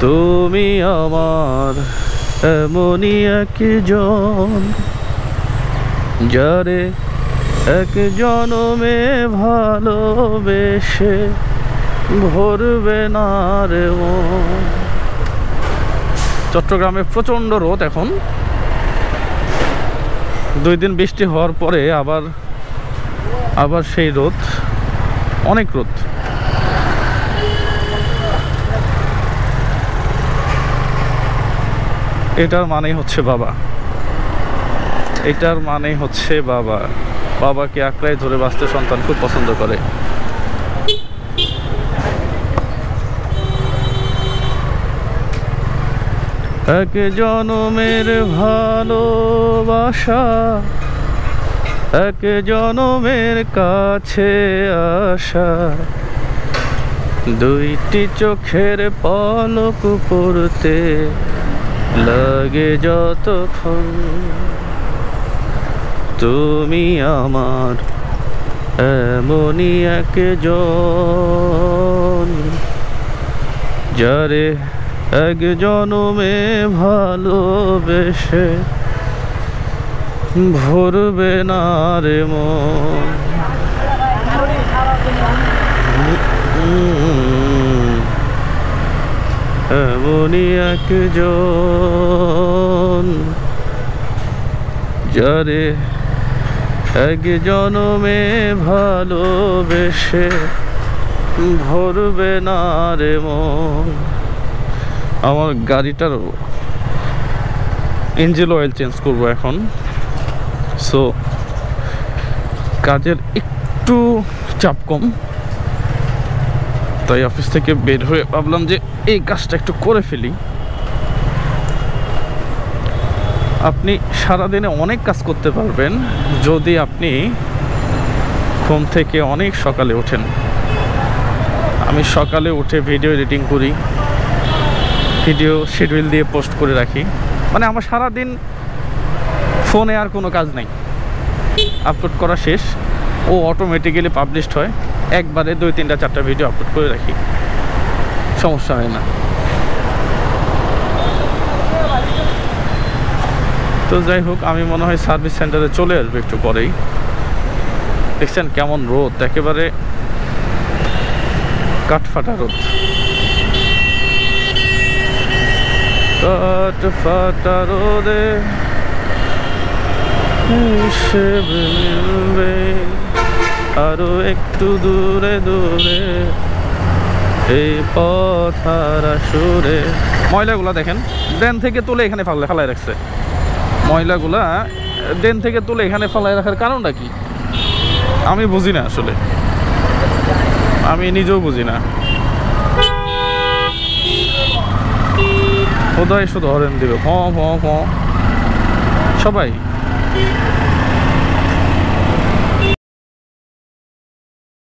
তুমি আমার এমনই একজন, যারে এক জনমে ভালোবেসে ভরবে না রে মন। চট্টগ্রামে প্রচণ্ড রোদ এখন, 2 দিন বৃষ্টি হওয়ার পরে আবার সেই রোদ, অনেক রোদ। এটার মানেই হচ্ছে বাবা, এটার মানেই হচ্ছে বাবা। বাবাকে আঁকড়ায় ধরে বাঁচতে সন্তান খুব পছন্দ করে। এক জনমের ভালোবাসা, এক জনমের কাছে আসা, 2টি চোখের পলক পড়তে লাগে যতক্ষণ। তুমি আমার এমনই একজন, যারে এক জনমে ভালোবেসে ভরবে না রে মন। এমনই একজন, যারে এক জনমে ভালোবেসে ভরবে না রে মন। আমার গাড়িটার ইঞ্জিন অয়েল চেঞ্জ করব এখন, সো কাজের একটু চাপ কম, তাই অফিস থেকে বের হয়ে ভাবলাম যে এই কাজটা একটু করে ফেলি। আপনি সারাদিনে অনেক কাজ করতে পারবেন যদি আপনি ঘুম থেকে অনেক সকালে ওঠেন। আমি সকালে উঠে ভিডিও এডিটিং করি, ভিডিও শিডিউল দিয়ে পোস্ট করে রাখি। মানে আমার সারাদিন ফোনে আর কোনো কাজ নাই, আপলোড করা শেষ, ও অটোমেটিক্যালি পাবলিশড হয়। একবারে 2, 3, 4টা ভিডিও আপলোড করে রাখি, সমস্যা হয় না। তো যাই হোক, আমি মনে হয় সার্ভিস সেন্টারে চলে আসবো একটু পরেই। দেখছেন কেমন রোদ, একেবারে কাঠফাটা রোদ, কাঠফাটা রোদে হিসেব মিলবে আরো একটু দূরে দূরে এই পথ হারা সুরে। ময়লাগুলা দেখেন, ড্রেন থেকে তুলে এখানে ফেলায় রাখছে। ময়লাগুলা ড্রেন থেকে তুলে এখানে ফেলায় রাখার কারণটা কি আমি বুঝি না, আসলে আমি নিজেও বুঝি না। কোথায় শুধু হরেন দিবে, সবাই